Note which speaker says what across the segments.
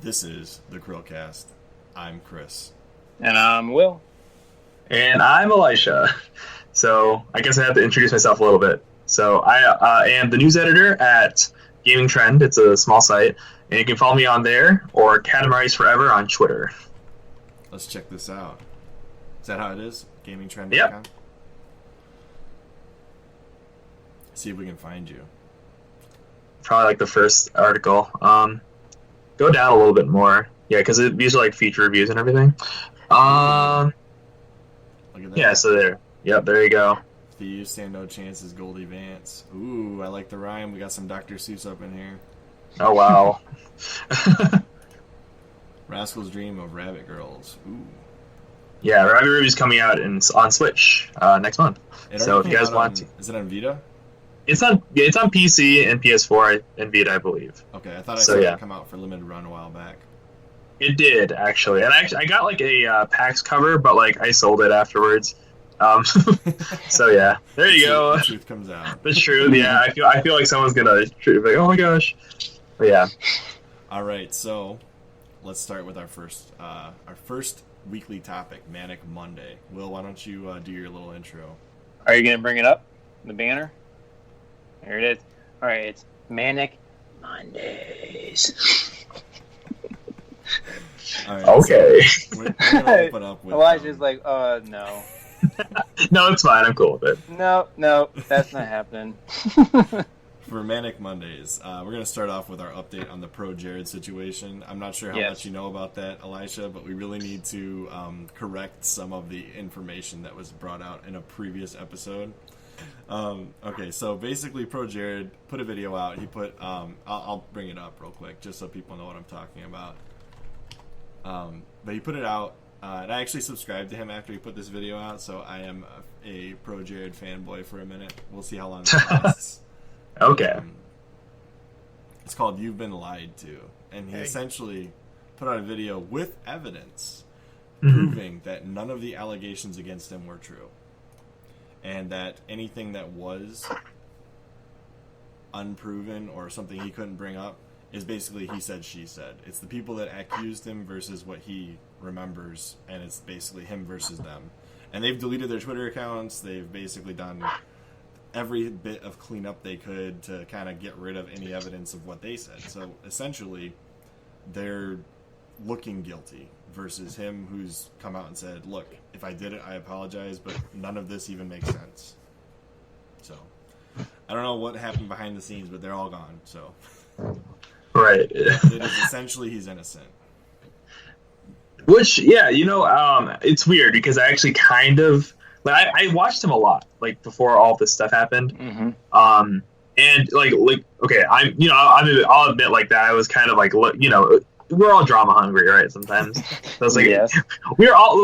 Speaker 1: This is the CHRILLCAST. I'm Chris.
Speaker 2: And I'm Will.
Speaker 3: And I'm Elisha. So I guess I have to introduce myself a little bit. So I am the news editor at GamingTrend. It's a small site. And you can follow me on there or KATAMARIS Forever on Twitter.
Speaker 1: Let's check this out. Is that how it is? GamingTrend.com?
Speaker 3: Yep.
Speaker 1: See if we can find you.
Speaker 3: Probably like the first article. Go down a little bit more. Yeah, because these are like feature reviews and everything.
Speaker 1: Look at that.
Speaker 3: Yeah, so there. Yep, there you go.
Speaker 1: Thieves stand no chances, Goldie Vance. Ooh, I like the rhyme. We got some Dr. Seuss up in here.
Speaker 3: Oh, wow.
Speaker 1: Rascal's Dream of Rabbit Girls. Ooh.
Speaker 3: Yeah, Rabbit Ruby's coming out on Switch next month. So if you guys want to.
Speaker 1: Is it on Vita?
Speaker 3: It's on PC and PS4 and Vita, I believe.
Speaker 1: Okay, I thought I saw it come out for limited run a while back.
Speaker 3: It did, actually. And I got like a PAX cover, but like I sold it afterwards. So yeah, there you go.
Speaker 1: The truth comes out.
Speaker 3: The truth, yeah. I feel like someone's gonna be like, oh my gosh. But yeah.
Speaker 1: All right, so let's start with our first weekly topic, Manic Monday. Will, why don't you do your little intro?
Speaker 2: Are you going to bring it up? The banner? There it is. All right, it's Manic Mondays.
Speaker 1: All right,
Speaker 3: okay.
Speaker 1: So we're gonna open up with
Speaker 2: Elijah's like, no.
Speaker 3: No, it's fine. I'm cool with it.
Speaker 2: No, that's not happening.
Speaker 1: For Manic Mondays, we're going to start off with our update on the ProJared situation. I'm not sure how much you know about that, Elisha, but we really need to correct some of the information that was brought out in a previous episode. Okay, so basically ProJared put a video out. He put, I'll bring it up real quick just so people know what I'm talking about. But he put it out, and I actually subscribed to him after he put this video out, so I am a ProJared fanboy for a minute. We'll see how long it lasts.
Speaker 3: Okay.
Speaker 1: It's called You've Been Lied To. And he essentially put out a video with evidence proving that none of the allegations against him were true. And that anything that was unproven or something he couldn't bring up is basically he said, she said. It's the people that accused him versus what he remembers, and it's basically him versus them. And they've deleted their Twitter accounts. They've basically done every bit of cleanup they could to kind of get rid of any evidence of what they said. So essentially, they're looking guilty versus him who's come out and said, look, if I did it, I apologize, but none of this even makes sense. So I don't know what happened behind the scenes, but they're all gone. So
Speaker 3: right.
Speaker 1: It is essentially he's innocent.
Speaker 3: Which, yeah, it's weird because I actually kind of I watched him a lot, like before all this stuff happened. And like, okay, I'll admit like that. I was kind of like, we're all drama hungry, right? Sometimes. So I was like, we were all.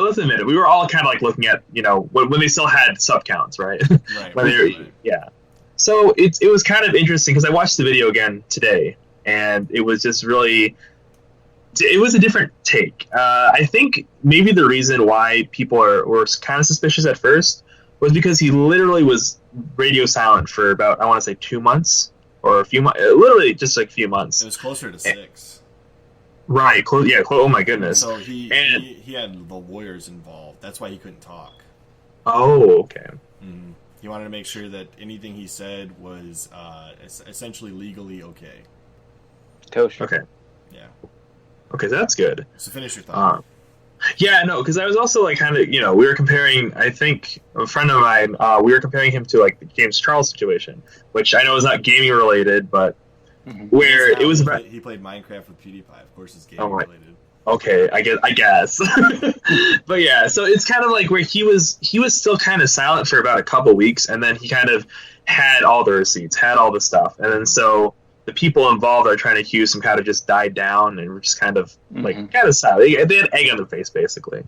Speaker 3: Let's admit it. We were all kind of like looking at, when they still had sub counts, right?
Speaker 1: Right.
Speaker 3: Yeah. So it was kind of interesting because I watched the video again today, and it was just really. It was a different take. I think maybe the reason why people were kind of suspicious at first was because he literally was radio silent for about, I want to say 2 months or a few months, literally just like a few months.
Speaker 1: It was closer to 6.
Speaker 3: Right. Oh my goodness.
Speaker 1: So he had the lawyers involved. That's why he couldn't talk.
Speaker 3: Oh, okay.
Speaker 1: Mm-hmm. He wanted to make sure that anything he said was essentially legally okay.
Speaker 2: Kosher.
Speaker 3: Okay.
Speaker 1: Yeah.
Speaker 3: Okay, so that's good.
Speaker 1: So finish your thought.
Speaker 3: Yeah, no, because I was also like kind of, we were comparing, I think, a friend of mine, we were comparing him to like the James Charles situation, which I know is not gaming related, but where it was about...
Speaker 1: He played Minecraft with PewDiePie, of course it's gaming related.
Speaker 3: Okay, I guess. But yeah, so it's kind of like where he was still kind of silent for about a couple weeks, and then he kind of had all the receipts, had all the stuff, and then so... the people involved are trying to accuse him kind of just died down and were just kind of kind of silent. They had egg on their face basically.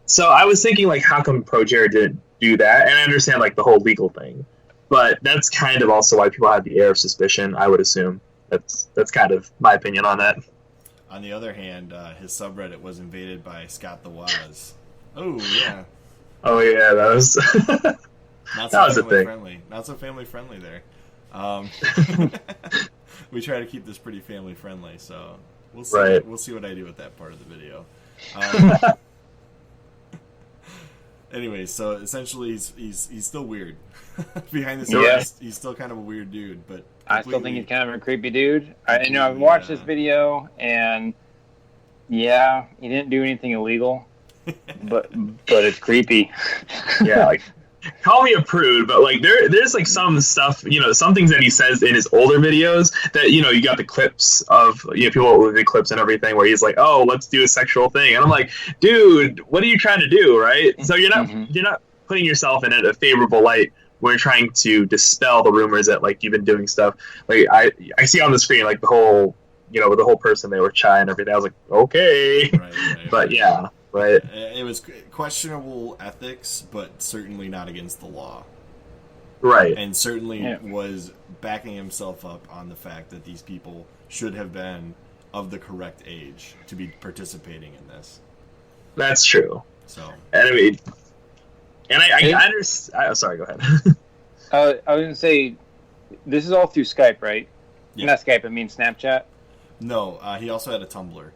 Speaker 3: So I was thinking like, how come ProJared didn't do that? And I understand like the whole legal thing, but that's kind of also why people had the air of suspicion. I would assume that's kind of my opinion on that.
Speaker 1: On the other hand, his subreddit was invaded by Scott the Waz. Oh yeah.
Speaker 3: Oh yeah, that was
Speaker 1: not so
Speaker 3: that was a thing.
Speaker 1: Friendly. Not so family friendly there. We try to keep this pretty family friendly, so We'll see.
Speaker 3: Right.
Speaker 1: We'll see what I do with that part of the video. Anyway, so essentially, he's still weird. Behind the scenes,
Speaker 2: Yeah.
Speaker 1: he's still kind of a weird dude, but
Speaker 2: I still think he's kind of a creepy dude. I've watched this video, and yeah, he didn't do anything illegal, but it's creepy.
Speaker 3: Yeah, like, call me a prude, but like there's like some stuff, some things that he says in his older videos that you got the clips of people with the clips and everything where he's like, oh, let's do a sexual thing, and I'm like, dude, what are you trying to do, right? So you're not putting yourself in a favorable light when you're trying to dispel the rumors that like you've been doing stuff. Like I see on the screen like the whole with the whole person they were shy and everything. I was like, okay,
Speaker 1: right.
Speaker 3: But yeah. Right.
Speaker 1: It was questionable ethics, but certainly not against the law.
Speaker 3: Right.
Speaker 1: And certainly was backing himself up on the fact that these people should have been of the correct age to be participating in this.
Speaker 3: That's true.
Speaker 1: So.
Speaker 3: And I mean, and I understand. Sorry, go ahead.
Speaker 2: I was going to say, this is all through Skype, right?
Speaker 1: Yeah.
Speaker 2: Not Skype, I mean Snapchat.
Speaker 1: No, he also had a Tumblr.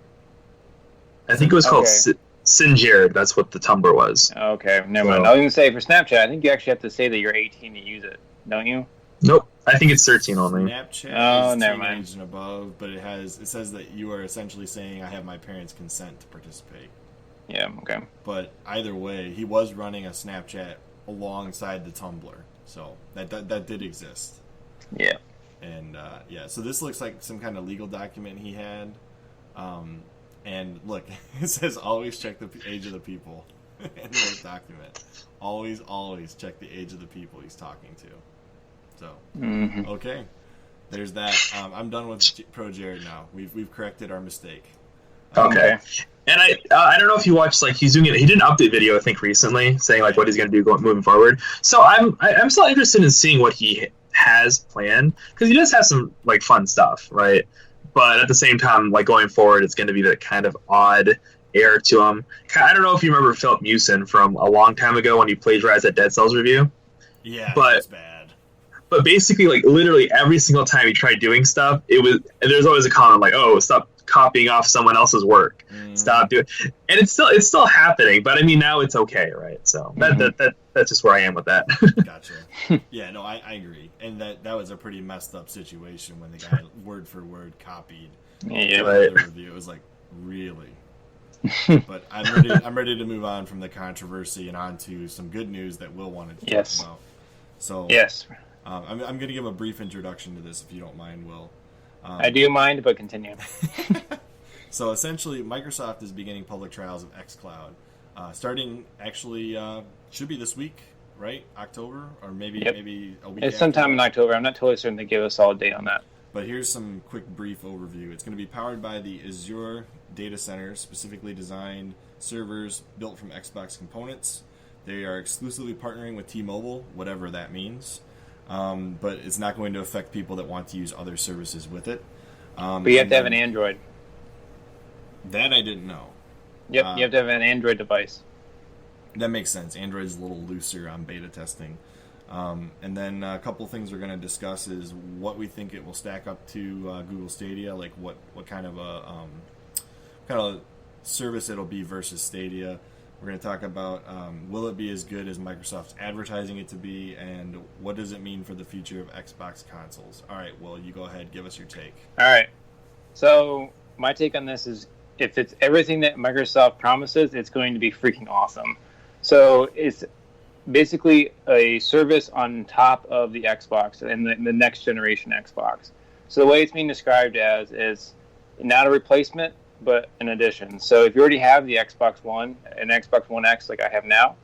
Speaker 3: I think it was called CHRILLCAST. That's what the Tumblr was.
Speaker 2: Okay, never mind. I was going to say, for Snapchat, I think you actually have to say that you're 18 to use it, don't you?
Speaker 3: Nope. I think it's 13 only.
Speaker 1: Snapchat is
Speaker 2: never mind.
Speaker 1: teenage and above, but it says that you are essentially saying, I have my parents' consent to participate.
Speaker 2: Yeah, okay.
Speaker 1: But either way, he was running a Snapchat alongside the Tumblr, so that did exist.
Speaker 2: Yeah.
Speaker 1: And so this looks like some kind of legal document he had. And look, it says always check the age of the people in the document. Always check the age of the people he's talking to. So, okay, there's that. I'm done with ProJared now. We've corrected our mistake.
Speaker 3: Okay. And I don't know if you watched, like, he's doing it. He did an update video, I think, recently, saying like what he's going to do moving forward. So I'm still interested in seeing what he has planned, because he does have some like fun stuff, right? But at the same time, like going forward, it's going to be that kind of odd air to him. I don't know if you remember Philip Mewson from a long time ago when he plagiarized that Dead Cells review.
Speaker 1: Yeah,
Speaker 3: but
Speaker 1: that's bad.
Speaker 3: But basically, like literally every single time he tried doing stuff, there's always a comment like, "Oh, stop copying off someone else's work. Stop doing." And it's still happening. But I mean, now it's okay, right? So that's just where I am with that.
Speaker 1: Gotcha. Yeah, no, I agree. And that was a pretty messed up situation when the guy word for word copied the review. It was like, really? But I'm ready to move on from the controversy and on to some good news that Will wanted to talk about. So
Speaker 2: yes,
Speaker 1: I'm going to give a brief introduction to this, if you don't mind, Will.
Speaker 2: I do mind, but continue.
Speaker 1: So essentially, Microsoft is beginning public trials of XCLOUD, starting actually should be this week, right? October, or maybe a week.
Speaker 2: It's sometime in October. I'm not totally certain they give a solid date on that.
Speaker 1: But here's some quick brief overview. It's going to be powered by the Azure data centers, specifically designed servers built from Xbox components. They are exclusively partnering with T-Mobile, whatever that means. But it's not going to affect people that want to use other services with it.
Speaker 2: But you have to have an Android.
Speaker 1: That I didn't know.
Speaker 2: Yep, you have to have an Android device.
Speaker 1: That makes sense. Android's a little looser on beta testing. And then a couple things we're going to discuss is what we think it will stack up to Google Stadia, like what kind of service it'll be versus Stadia. We're going to talk about will it be as good as Microsoft's advertising it to be, and what does it mean for the future of Xbox consoles. All right, well, you go ahead, give us your take.
Speaker 2: All right. So my take on this is, if it's everything that Microsoft promises, it's going to be freaking awesome. So it's basically a service on top of the Xbox and the next generation Xbox. So the way it's being described as is not a replacement, but an addition. So if you already have the Xbox One, an Xbox One X like I have now,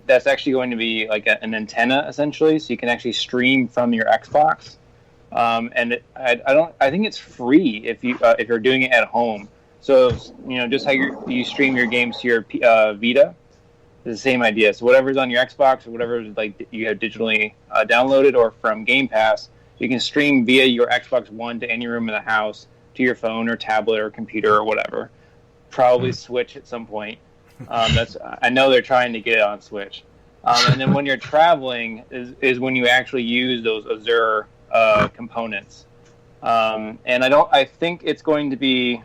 Speaker 2: that's actually going to be like an antenna essentially, so you can actually stream from your Xbox. And I think it's free if you're doing it at home. So just how you stream your games to your Vita. It's the same idea. So whatever's on your Xbox or whatever like you have digitally downloaded or from Game Pass, you can stream via your Xbox One to any room in the house, to your phone or tablet or computer or whatever. Probably Switch at some point. I know they're trying to get it on Switch. And then when you're traveling is when you actually use those Azure components. And I think it's going to be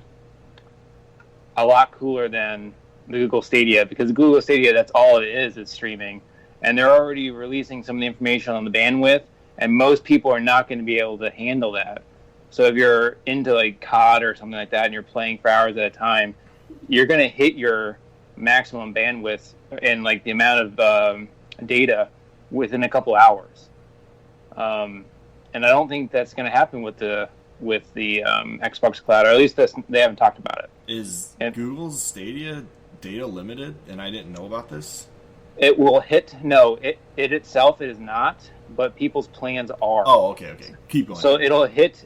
Speaker 2: a lot cooler than the Google Stadia, because Google Stadia, that's all it is streaming. And they're already releasing some of the information on the bandwidth, and most people are not going to be able to handle that. So if you're into like COD or something like that and you're playing for hours at a time, you're going to hit your maximum bandwidth and like the amount of data within a couple hours. And I don't think that's going to happen with the Xbox Cloud, or at least they haven't talked about it.
Speaker 1: Is Google's Stadia data limited? And I didn't know about this.
Speaker 2: It will hit. No, it itself is not, but people's plans are.
Speaker 1: Oh, okay. Keep going.
Speaker 2: So it'll hit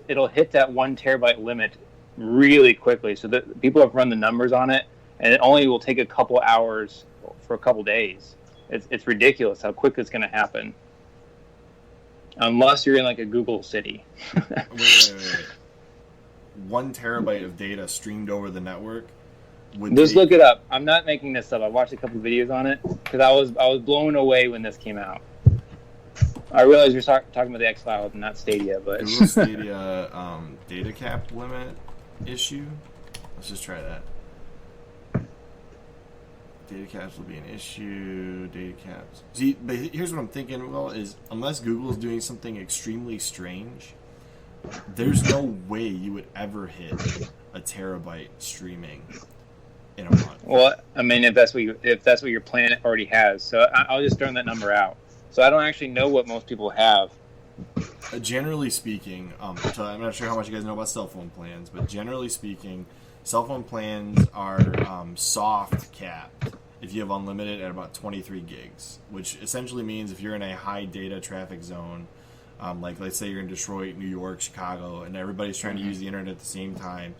Speaker 2: that 1 terabyte limit really quickly. So that people have run the numbers on it, and it only will take a couple hours for a couple days. It's ridiculous how quick it's going to happen. Unless you're in like a Google city.
Speaker 1: Wait. 1 terabyte of data streamed over the network.
Speaker 2: Just look it up. I'm not making this up. I watched a couple videos on it because I was blown away when this came out. I realize you're talking about the XCloud and not Stadia, but
Speaker 1: Google Stadia data cap limit issue. Let's just try that. Data caps will be an issue. Data caps. See, but here's what I'm thinking. Well, is unless Google is doing something extremely strange, there's no way you would ever hit a terabyte streaming in a month.
Speaker 2: Well, I mean, if that's what your plan already has, so I'll just throw that number out. So I don't actually know what most people have.
Speaker 1: Generally speaking, so I'm not sure how much you guys know about cell phone plans, but generally speaking, cell phone plans are soft capped if you have unlimited at about 23 gigs, which essentially means if you're in a high data traffic zone, like let's say you're in Detroit, New York, Chicago, and everybody's trying to use the internet at the same time,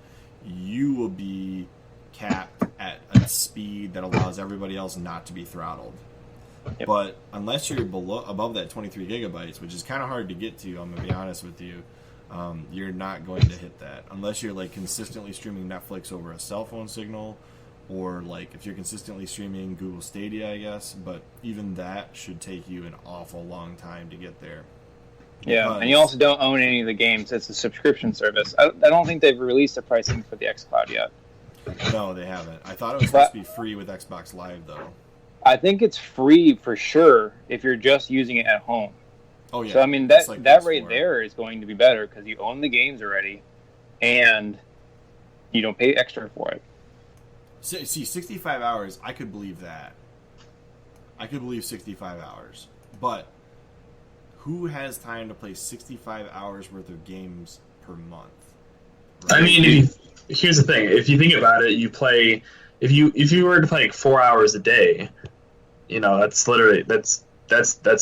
Speaker 1: you will be capped at a speed that allows everybody else not to be throttled. Yep. But unless you're above that 23 gigabytes, which is kind of hard to get to, I'm going to be honest with you, you're not going to hit that. Unless you're like consistently streaming Netflix over a cell phone signal, or like if you're consistently streaming Google Stadia, I guess. But even that should take you an awful long time to get there.
Speaker 2: Yeah, and you also don't own any of the games. It's a subscription service. I don't think they've released the pricing for the xCloud yet.
Speaker 1: No, they haven't. I thought it was supposed to be free with Xbox Live, though.
Speaker 2: I think it's free for sure if you're just using it at home.
Speaker 1: Oh, yeah.
Speaker 2: So, I mean, that right there is going to be better because you own the games already and you don't pay extra for it.
Speaker 1: See, 65 hours, I could believe that. I could believe 65 hours. But who has time to play 65 hours worth of games per month?
Speaker 3: Right? I mean, here's the thing. If you think about it, you play... If you were to play like 4 hours a day, you know, that's literally that's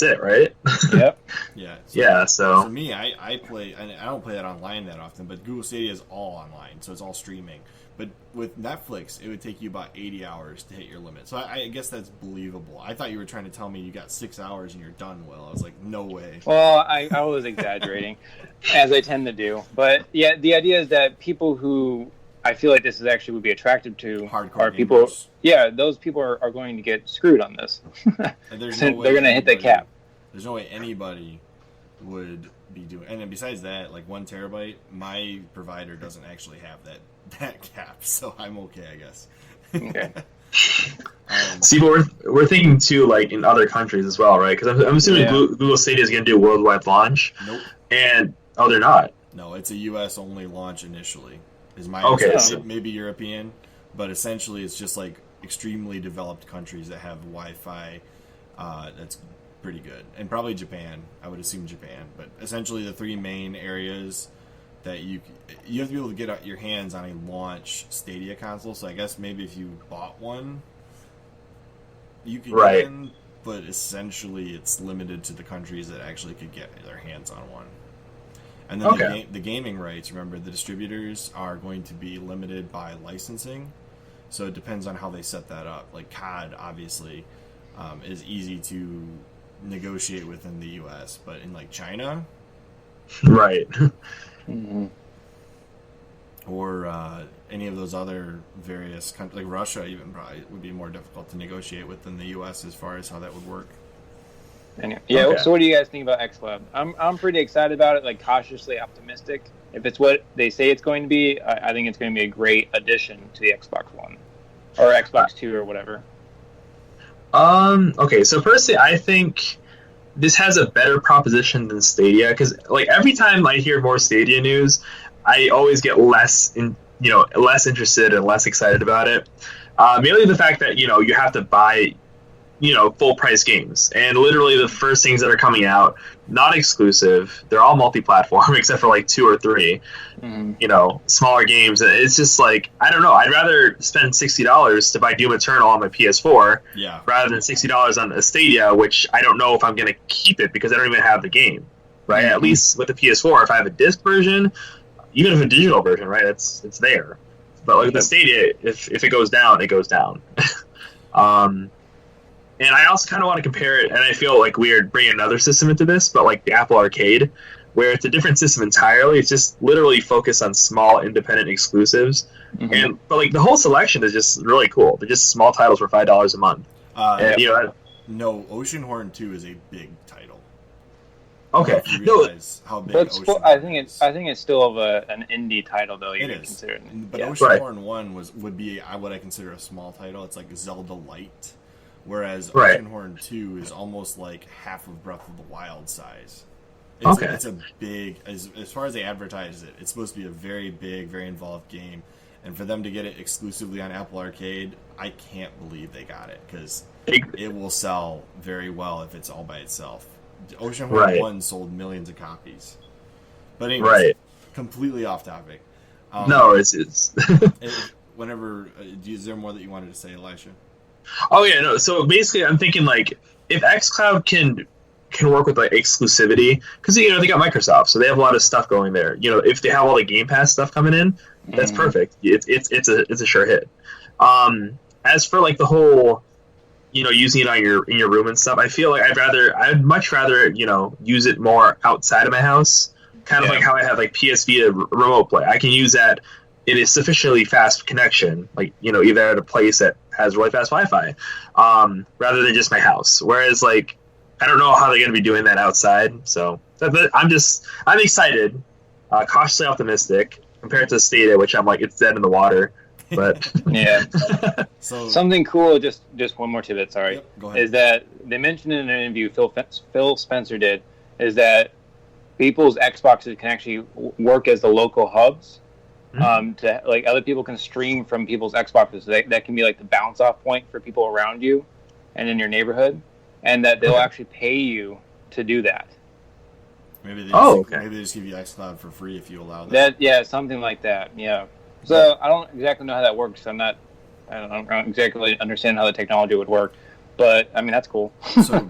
Speaker 3: it, right?
Speaker 2: Yep.
Speaker 1: Yeah.
Speaker 3: So
Speaker 1: for me, I play, and I don't play that online that often, but Google Stadia is all online, so it's all streaming. But with Netflix, it would take you about 80 hours to hit your limit. So I guess that's believable. I thought you were trying to tell me you got 6 hours and you're done, Will. I was like, no way.
Speaker 2: Well, I was exaggerating, as I tend to do. But yeah, the idea is that people who I feel like this is actually would be attractive to
Speaker 1: hardcore
Speaker 2: people.
Speaker 1: Gamers.
Speaker 2: Yeah, those people are going to get screwed on this.
Speaker 1: And there's
Speaker 2: They're going to hit the cap.
Speaker 1: There's no way anybody would be doing. And then besides that, like 1 terabyte, my provider doesn't actually have that cap, so I'm okay, I guess.
Speaker 2: Okay.
Speaker 3: See, but we're thinking too, like in other countries as well, right? Because I'm assuming Google Stadia is going to do a worldwide launch.
Speaker 1: Nope.
Speaker 3: And they're not.
Speaker 1: No, it's a U.S. only launch initially. Is my maybe European, but essentially it's just like extremely developed countries that have Wi-Fi that's pretty good, and probably Japan. I would assume Japan, but essentially the 3 main areas that you have to be able to get your hands on a launch Stadia console. So I guess maybe if you bought one, you could get in, but essentially it's limited to the countries that actually could get their hands on one. And then the gaming rights, remember, the distributors are going to be limited by licensing. So it depends on how they set that up. Like COD, obviously, is easy to negotiate with in the U.S., but in like China,
Speaker 3: right,
Speaker 1: or any of those other various countries, like Russia, even probably would be more difficult to negotiate with than the U.S. as far as how that would work.
Speaker 2: Anyway, so what do you guys think about XCLOUD? I'm pretty excited about it, like cautiously optimistic. if it's what they say it's going to be, I think it's going to be a great addition to the Xbox One or Xbox Two or whatever.
Speaker 3: Okay, so personally, I think this has a better proposition than Stadia, because like every time I hear more Stadia news, I always get less interested and less excited about it. Mainly the fact that you have to buy full price games, and literally the first things that are coming out, not exclusive, they're all multi-platform except for like 2 or 3 smaller games. It's just like, I don't know, I'd rather spend $60 to buy Doom Eternal on my PS4 rather than $60 on a Stadia, which I don't know if I'm going to keep it because I don't even have the game, right? At least with the PS4, if I have a disc version, even if a digital version, right, it's there. But like the Stadia, if it goes down, it goes down. And I also kind of want to compare it, and I feel like weird bringing another system into this, but like the Apple Arcade, where it's a different system entirely. It's just literally focused on small independent exclusives, but like the whole selection is just really cool. They're just small titles for $5 a month.
Speaker 1: No, Oceanhorn 2 is a big title.
Speaker 3: Okay,
Speaker 1: how big
Speaker 2: I think it's still of an indie title though.
Speaker 1: It is,
Speaker 2: considered.
Speaker 1: But Oceanhorn 1 would be what I consider a small title. It's like Zelda Light. Whereas Oceanhorn 2 is almost like half of Breath of the Wild size. It's a big, as far as they advertise it, it's supposed to be a very big, very involved game. And for them to get it exclusively on Apple Arcade, I can't believe they got it, because it will sell very well if it's all by itself. Oceanhorn 1 sold millions of copies. But anyways, completely off topic.
Speaker 3: No, it's...
Speaker 1: Whenever, is there more that you wanted to say, Elisha?
Speaker 3: Oh yeah, no. So basically, I'm thinking like if XCloud can work with like exclusivity, because they got Microsoft, so they have a lot of stuff going there. If they have all the Game Pass stuff coming in, that's perfect. It's a sure hit. As for like the whole, using it on in your room and stuff, I feel like I'd much rather use it more outside of my house. Kind of like how I have like PS Vita remote play. I can use that. It is sufficiently fast connection, like either at a place that has really fast Wi-Fi, rather than just my house. Whereas, like, I don't know how they're going to be doing that outside. So I'm excited, cautiously optimistic compared to Stadia, which I'm like, it's dead in the water. But
Speaker 2: yeah. So something cool. Just one more tidbit. Sorry,
Speaker 1: go ahead.
Speaker 2: Is that they mentioned in an interview Phil Spencer did, is that people's Xboxes can actually work as the local hubs. To like other people can stream from people's Xboxes. So that can be like the bounce off point for people around you and in your neighborhood, and that they'll actually pay you to do that.
Speaker 1: Maybe they just give you XCloud for free if you allow
Speaker 2: that. Something like that. Yeah. So I don't exactly know how that works. I don't exactly understand how the technology would work. But I mean, that's cool.
Speaker 1: So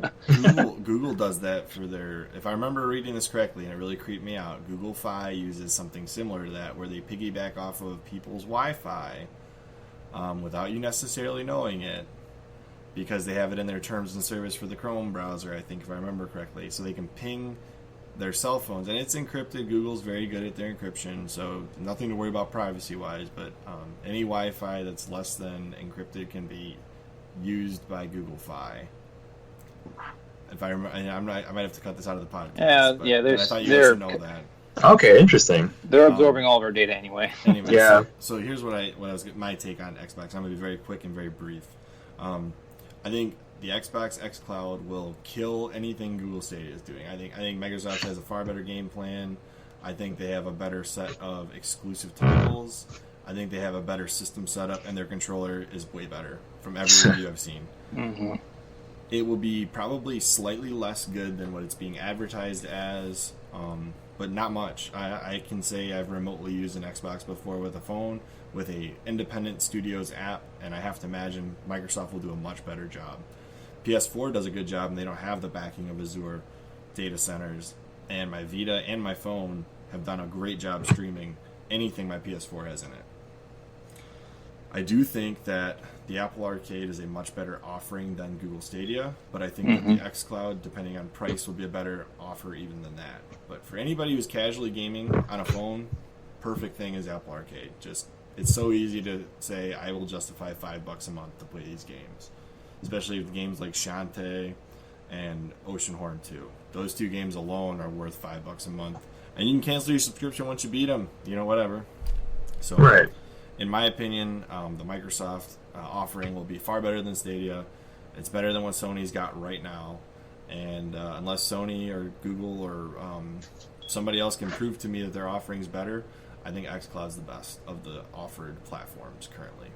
Speaker 1: Google does that for their. If I remember reading this correctly, and it really creeped me out, Google Fi uses something similar to that, where they piggyback off of people's Wi-Fi without you necessarily knowing it, because they have it in their terms and service for the Chrome browser. I think, if I remember correctly, so they can ping their cell phones, and it's encrypted. Google's very good at their encryption, so nothing to worry about privacy-wise. But any Wi-Fi that's less than encrypted can be used by Google Fi. If I remember, I might have to cut this out of the podcast.
Speaker 2: I
Speaker 1: thought you guys should know that.
Speaker 3: Okay, interesting.
Speaker 2: They're absorbing all of our data anyway.
Speaker 1: So here's my take on Xbox. I'm gonna be very quick and very brief. I think the Xbox xCloud will kill anything Google Stadia is doing. I think Microsoft has a far better game plan. I think they have a better set of exclusive titles. I think they have a better system setup, and their controller is way better from every review I've seen. It will be probably slightly less good than what it's being advertised as, but not much. I can say I've remotely used an Xbox before with a phone, with a independent studios app, and I have to imagine Microsoft will do a much better job. PS4 does a good job, and they don't have the backing of Azure data centers, and my Vita and my phone have done a great job streaming anything my PS4 has in it. I do think that the Apple Arcade is a much better offering than Google Stadia, but I think that the xCloud, depending on price, will be a better offer even than that. But for anybody who's casually gaming on a phone, perfect thing is Apple Arcade. It's so easy to say, I will justify $5 a month to play these games, especially with games like Shantae and Oceanhorn 2. Those two games alone are worth $5 a month, And you can cancel your subscription once you beat them. Whatever. So,
Speaker 3: Right.
Speaker 1: in my opinion, the Microsoft offering will be far better than Stadia. It's better than what Sony's got right now. And unless Sony or Google or somebody else can prove to me that their offering's better, I think xCloud's the best of the offered platforms currently.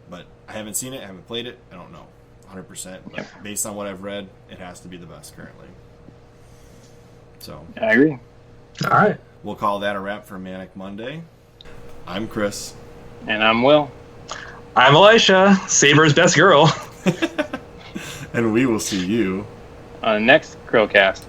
Speaker 1: But I haven't seen it, I haven't played it, I don't know 100%. But based on what I've read, it has to be the best currently. So
Speaker 2: I agree.
Speaker 3: All right.
Speaker 1: We'll call that a wrap for Manic Monday. I'm Chris.
Speaker 2: And I'm Will.
Speaker 3: I'm Elisha, Saber's best girl.
Speaker 1: And we will see you
Speaker 2: on the next CHRILLCAST.